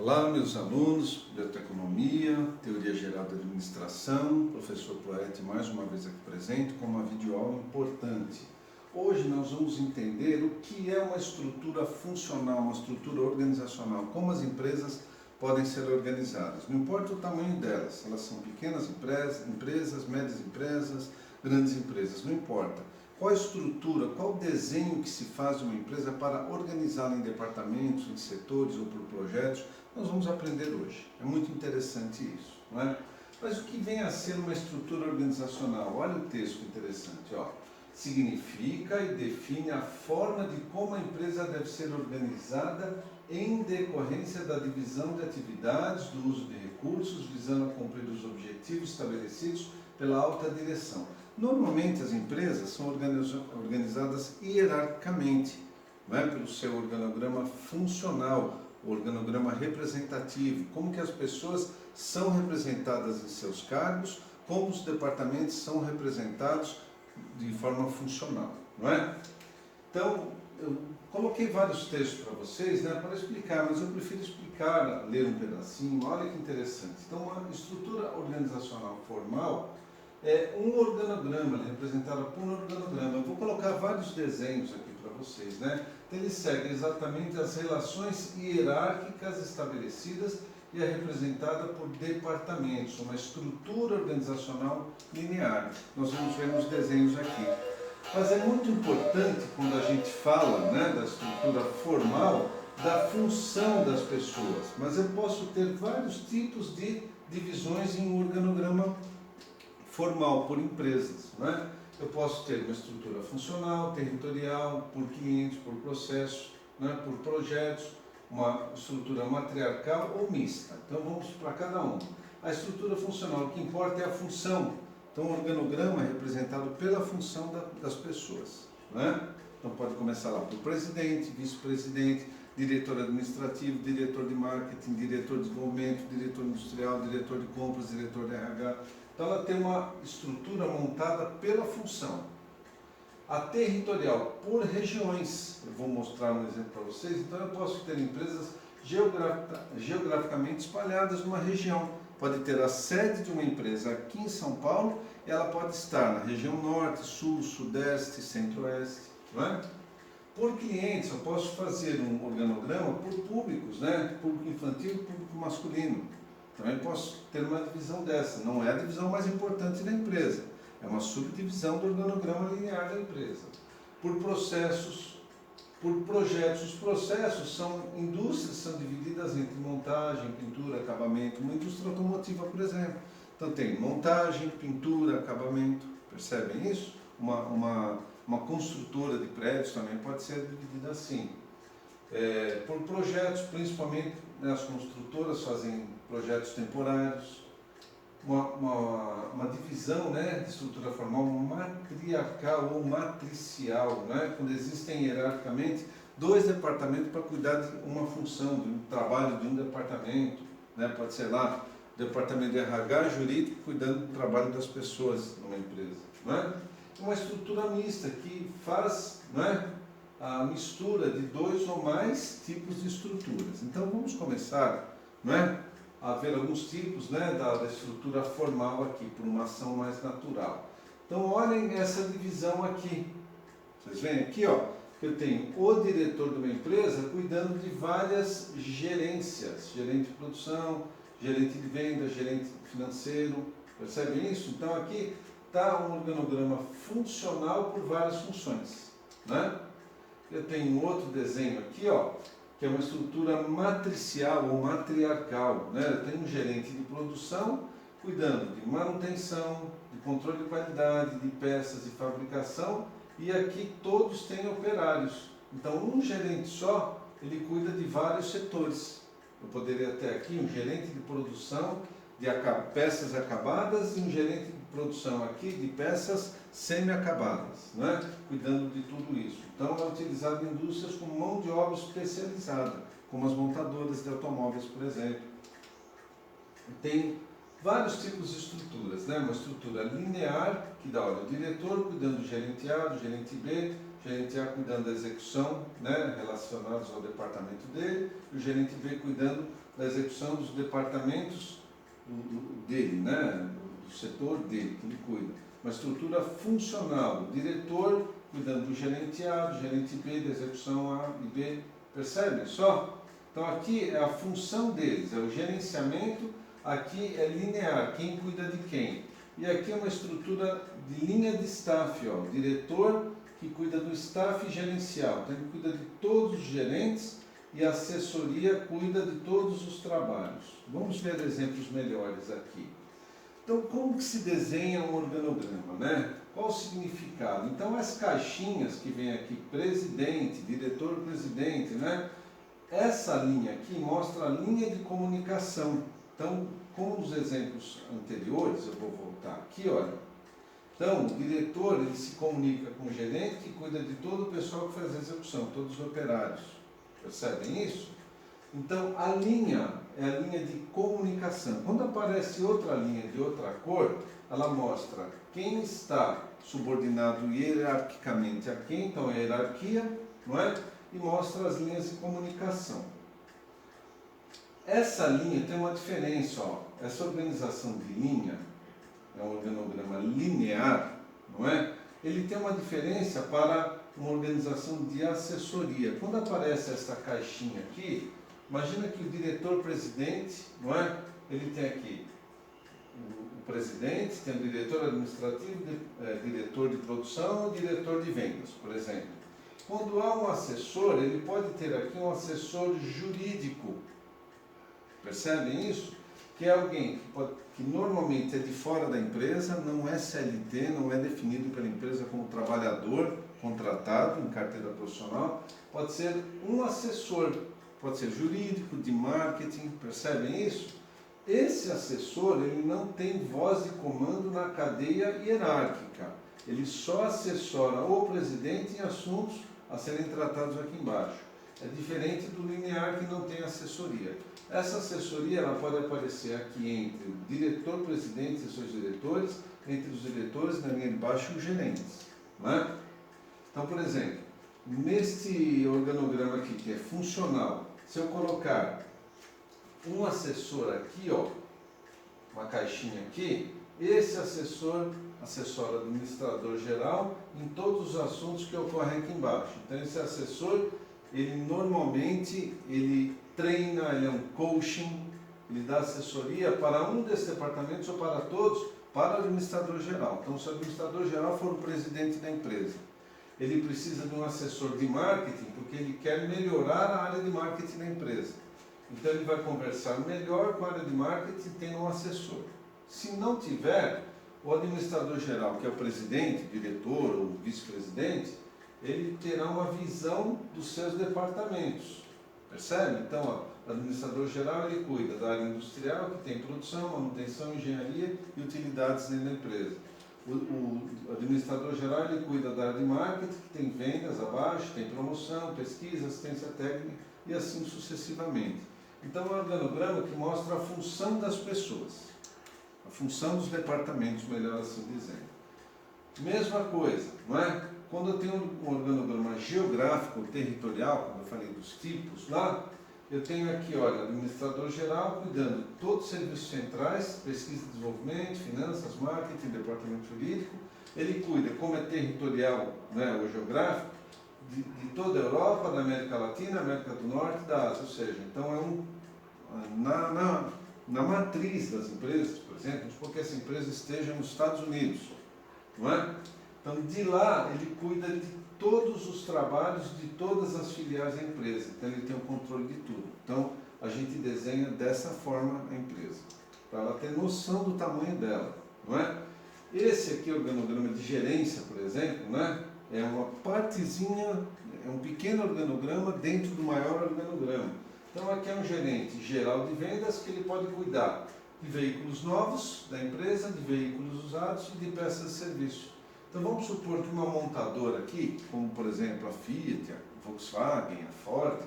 Olá, meus alunos, Biblioteconomia, Teoria Geral da Administração, professor Poete mais uma vez aqui presente com uma videoaula importante. Hoje nós vamos entender o que é uma estrutura funcional, uma estrutura organizacional, como as empresas podem ser organizadas. Não importa o tamanho delas, elas são pequenas empresas, médias empresas, grandes empresas, não importa. Qual a estrutura, qual o desenho que se faz de uma empresa para organizá-la em departamentos, em setores ou por projetos, nós vamos aprender hoje. É muito interessante isso, não é? Mas o que vem a ser uma estrutura organizacional? Olha o texto interessante, ó. Significa e define a forma de como a empresa deve ser organizada em decorrência da divisão de atividades, do uso de recursos, visando a cumprir os objetivos estabelecidos pela alta direção. Normalmente as empresas são organizadas hierarquicamente, não é? Pelo seu organograma funcional, organograma representativo, como que as pessoas são representadas em seus cargos, como os departamentos são representados de forma funcional, não é? Então, eu coloquei vários textos para vocês, né, para explicar, mas eu prefiro explicar, ler um pedacinho. Olha que interessante. Então, uma estrutura organizacional formal é um organograma, representado por um organograma. Eu vou colocar vários desenhos aqui para vocês, né? Então, ele segue exatamente as relações hierárquicas estabelecidas e é representada por departamentos, uma estrutura organizacional linear. Nós vamos ver nos desenhos aqui. Mas é muito importante, quando a gente fala, né, da estrutura formal, da função das pessoas. Mas eu posso ter vários tipos de divisões em um organograma formal por empresas, né? Eu posso ter uma estrutura funcional, territorial, por clientes, por processos, né, por projetos, uma estrutura matriarcal ou mista. Então vamos para cada um. A estrutura funcional, o que importa é a função. Então o organograma é representado pela função das pessoas, né? Então pode começar lá por presidente, vice-presidente, diretor administrativo, diretor de marketing, diretor de desenvolvimento, diretor industrial, diretor de compras, diretor de RH. Então ela tem uma estrutura montada pela função. A territorial, por regiões. Eu vou mostrar um exemplo para vocês. Então eu posso ter empresas geograficamente espalhadas numa região. Pode ter a sede de uma empresa aqui em São Paulo, e ela pode estar na região norte, sul, sudeste, centro-oeste, não é? Por clientes, eu posso fazer um organograma por públicos, né? Público infantil e público masculino. Também posso ter uma divisão dessa. Não é a divisão mais importante da empresa, é uma subdivisão do organograma linear da empresa. Por processos, por projetos. Os processos são indústrias, são divididas entre montagem, pintura, acabamento. Uma indústria automotiva, por exemplo. Então tem montagem, pintura, acabamento. Percebem isso? Uma construtora de prédios também pode ser dividida assim. Por projetos, principalmente, né, as construtoras fazem projetos temporários. Uma divisão, né, de estrutura formal matriarcal ou matricial, né, quando existem hierarquicamente dois departamentos para cuidar de uma função, de um trabalho de um departamento, né, pode ser lá o departamento de RH jurídico cuidando do trabalho das pessoas numa empresa, né? Uma estrutura mista que faz, né, a mistura de dois ou mais tipos de estruturas. Então vamos começar, né, a ver alguns tipos, né, da estrutura formal aqui, por uma ação mais natural. Então olhem essa divisão aqui. Vocês veem aqui, ó, que eu tenho o diretor de uma empresa cuidando de várias gerências, gerente de produção, gerente de venda, gerente financeiro. Percebem isso? Então aqui está um organograma funcional por várias funções, né? Eu tenho um outro desenho aqui, ó, que é uma estrutura matricial ou matriarcal, né? Eu tenho um gerente de produção cuidando de manutenção, de controle de qualidade, de peças, de fabricação, e aqui todos têm operários. Então um gerente só, ele cuida de vários setores. Eu poderia ter aqui um gerente de produção de peças acabadas e um gerente de produção aqui de peças semi-acabadas, né? Cuidando de tudo isso. Então é utilizado em indústrias com mão de obra especializada, como as montadoras de automóveis, por exemplo. Tem vários tipos de estruturas, né? Uma estrutura linear, que dá, olha, o diretor cuidando do gerente A, do gerente B, o gerente A cuidando da execução, né, relacionados ao departamento dele, e o gerente B cuidando da execução dos departamentos dele, né? Do setor dele, que ele cuida. Uma estrutura funcional, o diretor cuidando do gerente A, do gerente B, da execução A e B, percebe só? Então aqui é a função deles, é o gerenciamento, aqui é linear, quem cuida de quem. E aqui é uma estrutura de linha de staff, ó, o diretor que cuida do staff gerencial, então ele cuida de todos os gerentes e a assessoria cuida de todos os trabalhos. Vamos ver exemplos melhores aqui. Então, como que se desenha um organograma, né? Qual o significado? Então, as caixinhas que vem aqui, presidente, diretor-presidente, né? Essa linha aqui mostra a linha de comunicação. Então, como nos exemplos anteriores, eu vou voltar aqui, olha. Então, o diretor, ele se comunica com o gerente que cuida de todo o pessoal que faz a execução, todos os operários. Percebem isso? Então, a linha é a linha de comunicação. Quando aparece outra linha de outra cor, ela mostra quem está subordinado hierarquicamente a quem, então a hierarquia, não é? E mostra as linhas de comunicação. Essa linha tem uma diferença, ó. Essa organização de linha, é um organograma linear, não é? Ele tem uma diferença para uma organização de assessoria. Quando aparece essa caixinha aqui, imagina que o diretor-presidente, não é? Ele tem aqui o presidente, tem o diretor administrativo, diretor de produção e diretor de vendas, por exemplo. Quando há um assessor, ele pode ter aqui um assessor jurídico. Percebem isso? Que é alguém que normalmente é de fora da empresa, não é CLT, não é definido pela empresa como trabalhador contratado em carteira profissional, pode ser um assessor, pode ser jurídico, de marketing, percebem isso? Esse assessor, ele não tem voz de comando na cadeia hierárquica, ele só assessora o presidente em assuntos a serem tratados aqui embaixo. É diferente do linear que não tem assessoria. Essa assessoria ela pode aparecer aqui entre o diretor-presidente e seus diretores, entre os diretores na linha de baixo e os gerentes. Não é? Então, por exemplo, neste organograma aqui, que é funcional, se eu colocar um assessor aqui, ó, uma caixinha aqui, esse assessor assessora o administrador geral em todos os assuntos que ocorrem aqui embaixo. Então, esse assessor, ele normalmente, ele treina, ele é um coaching, ele dá assessoria para um desses departamentos ou para todos, para o administrador geral. Então, se o administrador geral for o presidente da empresa, ele precisa de um assessor de marketing, porque ele quer melhorar a área de marketing da empresa. Então, ele vai conversar melhor com a área de marketing tendo um assessor. Se não tiver, o administrador geral, que é o presidente, diretor ou vice-presidente, ele terá uma visão dos seus departamentos. Percebe? Então, ó, o administrador geral ele cuida da área industrial, que tem produção, manutenção, engenharia e utilidades dentro da empresa. O administrador geral ele cuida da área de marketing, que tem vendas abaixo, tem promoção, pesquisa, assistência técnica e assim sucessivamente. Então, é um organograma que mostra a função das pessoas, a função dos departamentos, melhor assim dizendo. Mesma coisa, não é? Quando eu tenho um organograma geográfico, territorial, como eu falei dos tipos lá, eu tenho aqui, olha, administrador geral cuidando de todos os serviços centrais, pesquisa e desenvolvimento, finanças, marketing, departamento jurídico. Ele cuida, como é territorial, né, ou geográfico, de toda a Europa, da América Latina, América do Norte e da Ásia. Ou seja, então na matriz das empresas, por exemplo, vamos supor que essa empresa esteja nos Estados Unidos, não é? Então, de lá, ele cuida de todos os trabalhos de todas as filiais da empresa. Então, ele tem o controle de tudo. Então, a gente desenha dessa forma a empresa, para ela ter noção do tamanho dela, não é? Esse aqui, organograma de gerência, por exemplo, né? É uma partezinha, é um pequeno organograma dentro do maior organograma. Então, aqui é um gerente geral de vendas que ele pode cuidar de veículos novos da empresa, de veículos usados e de peças de serviço. Então vamos supor que uma montadora aqui, como por exemplo a Fiat, a Volkswagen, a Ford,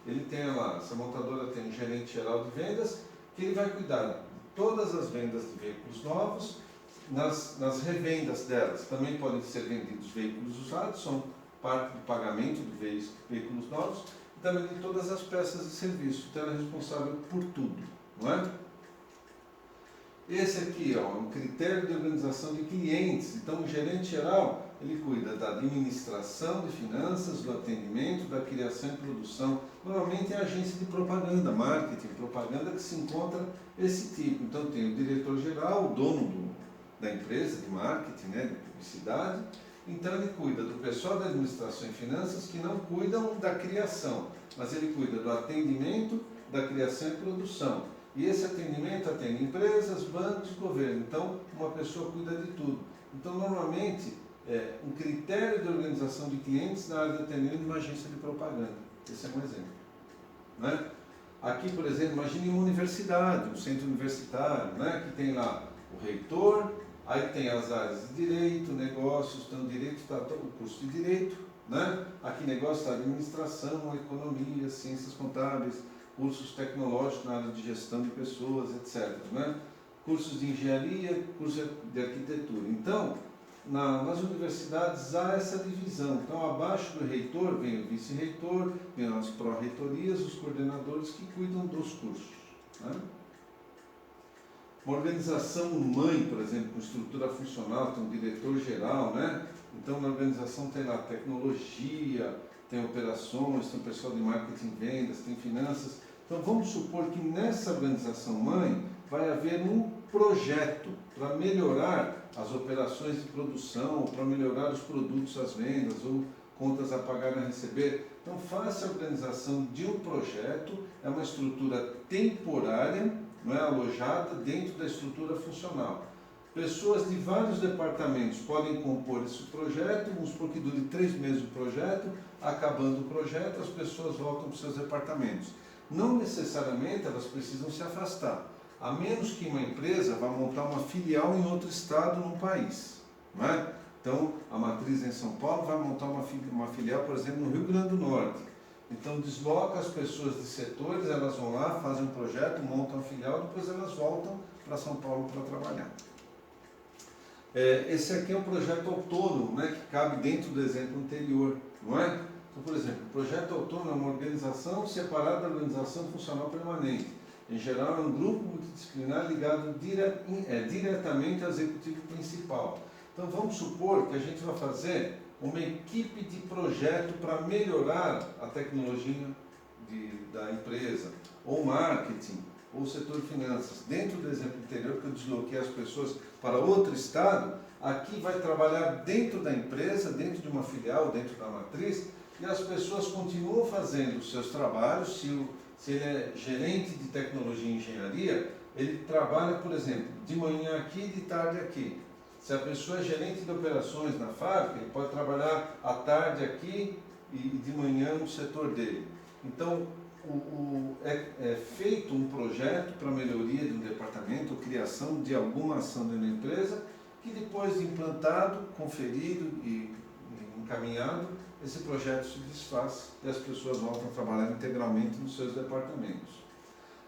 ele tem lá, essa montadora tem um gerente geral de vendas que ele vai cuidar de todas as vendas de veículos novos, nas revendas delas. Também podem ser vendidos veículos usados, são parte do pagamento de veículos novos, também de todas as peças de serviço, então ela é responsável por tudo, não é? Esse aqui, ó, é um critério de organização de clientes. Então, o gerente geral, ele cuida da administração de finanças, do atendimento, da criação e produção. Normalmente é a agência de propaganda, marketing, propaganda que se encontra esse tipo. Então, tem o diretor geral, o dono da empresa de marketing, né, de publicidade. Então, ele cuida do pessoal da administração e finanças que não cuidam da criação, mas ele cuida do atendimento, da criação e produção. E esse atendimento atende empresas, bancos e governo. Então, uma pessoa cuida de tudo. Então, normalmente, um critério de organização de clientes na área de atendimento de uma agência de propaganda. Esse é um exemplo. Né? Aqui, por exemplo, imagine uma universidade, um centro universitário, né? Que tem lá o reitor, aí tem as áreas de direito, negócios, então direito está o curso de direito, né? Aqui negócio está administração, economia, ciências contábeis, cursos tecnológicos na área de gestão de pessoas, etc. Né? Cursos de engenharia, cursos de arquitetura. Então, nas universidades há essa divisão. Então, abaixo do reitor vem o vice-reitor, vem as pró-reitorias, os coordenadores que cuidam dos cursos. Né? Uma organização mãe, por exemplo, com estrutura funcional, tem um diretor-geral, né? Então, na organização tem lá tecnologia, tem operações, tem pessoal de marketing e vendas, tem finanças. Então, vamos supor que nessa organização mãe vai haver um projeto para melhorar as operações de produção, ou para melhorar os produtos, as vendas, ou contas a pagar e a receber. Então, faça a organização de um projeto, é uma estrutura temporária, não é alojada dentro da estrutura funcional. Pessoas de vários departamentos podem compor esse projeto, vamos supor que dure 3 meses o projeto, acabando o projeto, as pessoas voltam para os seus departamentos. Não necessariamente elas precisam se afastar, a menos que uma empresa vá montar uma filial em outro estado no país. Não é? Então, a matriz em São Paulo vai montar uma filial, por exemplo, no Rio Grande do Norte. Então, desloca as pessoas de setores, elas vão lá, fazem um projeto, montam a filial, depois elas voltam para São Paulo para trabalhar. Esse aqui é um projeto autônomo, né, que cabe dentro do exemplo anterior, não é? Então, por exemplo, o projeto autônomo é uma organização separada da organização funcional permanente. Em geral, é um grupo multidisciplinar ligado diretamente ao executivo principal. Então, vamos supor que a gente vai fazer uma equipe de projeto para melhorar a tecnologia da empresa, ou marketing, ou setor de finanças. Dentro do exemplo anterior, que eu desloquei as pessoas para outro estado, aqui vai trabalhar dentro da empresa, dentro de uma filial, dentro da matriz, e as pessoas continuam fazendo os seus trabalhos. Se ele é gerente de tecnologia e engenharia, ele trabalha, por exemplo, de manhã aqui e de tarde aqui. Se a pessoa é gerente de operações na fábrica, ele pode trabalhar à tarde aqui e de manhã no setor dele. Então, é feito um projeto para melhoria de um departamento, ou criação de alguma ação dentro da empresa, que depois de implantado, conferido e encaminhado, esse projeto se desfaz e as pessoas voltam a trabalhar integralmente nos seus departamentos.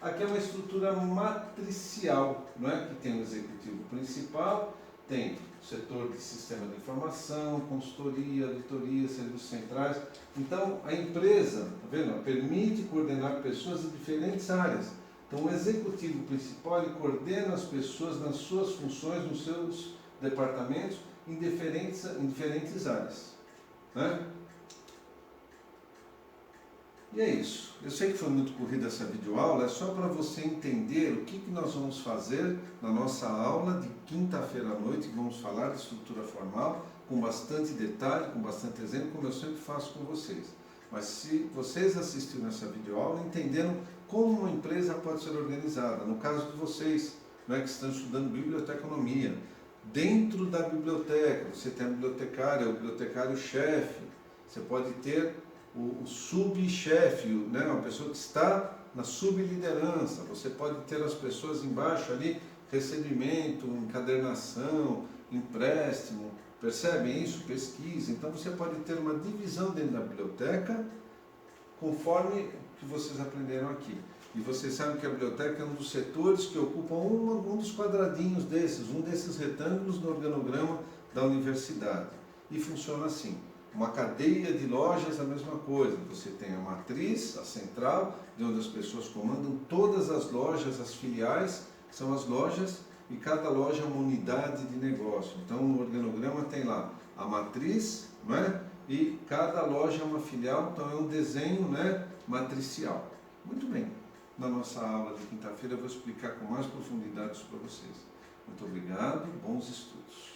Aqui é uma estrutura matricial, não é? Que tem o executivo principal, tem o setor de sistema de informação, consultoria, auditoria, serviços centrais. Então, a empresa, tá vendo? Permite coordenar pessoas de diferentes áreas. Então, o executivo principal, ele coordena as pessoas nas suas funções, nos seus departamentos, em diferentes áreas. Né? E é isso. Eu sei que foi muito corrida essa videoaula, é só para você entender o que nós vamos fazer na nossa aula de quinta-feira à noite, que vamos falar de estrutura formal, com bastante detalhe, com bastante exemplo, como eu sempre faço com vocês. Mas se vocês assistiram essa videoaula, entenderam como uma empresa pode ser organizada. No caso de vocês, né, que estão estudando biblioteconomia, dentro da biblioteca, você tem a bibliotecária, o bibliotecário-chefe, você pode ter o subchefe, né, uma pessoa que está na subliderança, você pode ter as pessoas embaixo ali, recebimento, encadernação, empréstimo, percebem isso? Pesquisa. Então você pode ter uma divisão dentro da biblioteca, conforme o que vocês aprenderam aqui. E vocês sabem que a biblioteca é um dos setores que ocupam um dos quadradinhos desses, um desses retângulos no organograma da universidade. E funciona assim. Uma cadeia de lojas, a mesma coisa. Você tem a matriz, a central, de onde as pessoas comandam todas as lojas, as filiais, são as lojas, e cada loja é uma unidade de negócio. Então, no organograma tem lá a matriz, não é? E cada loja é uma filial, então é um desenho, né, matricial. Muito bem. Na nossa aula de quinta-feira eu vou explicar com mais profundidade isso para vocês. Muito obrigado, bons estudos.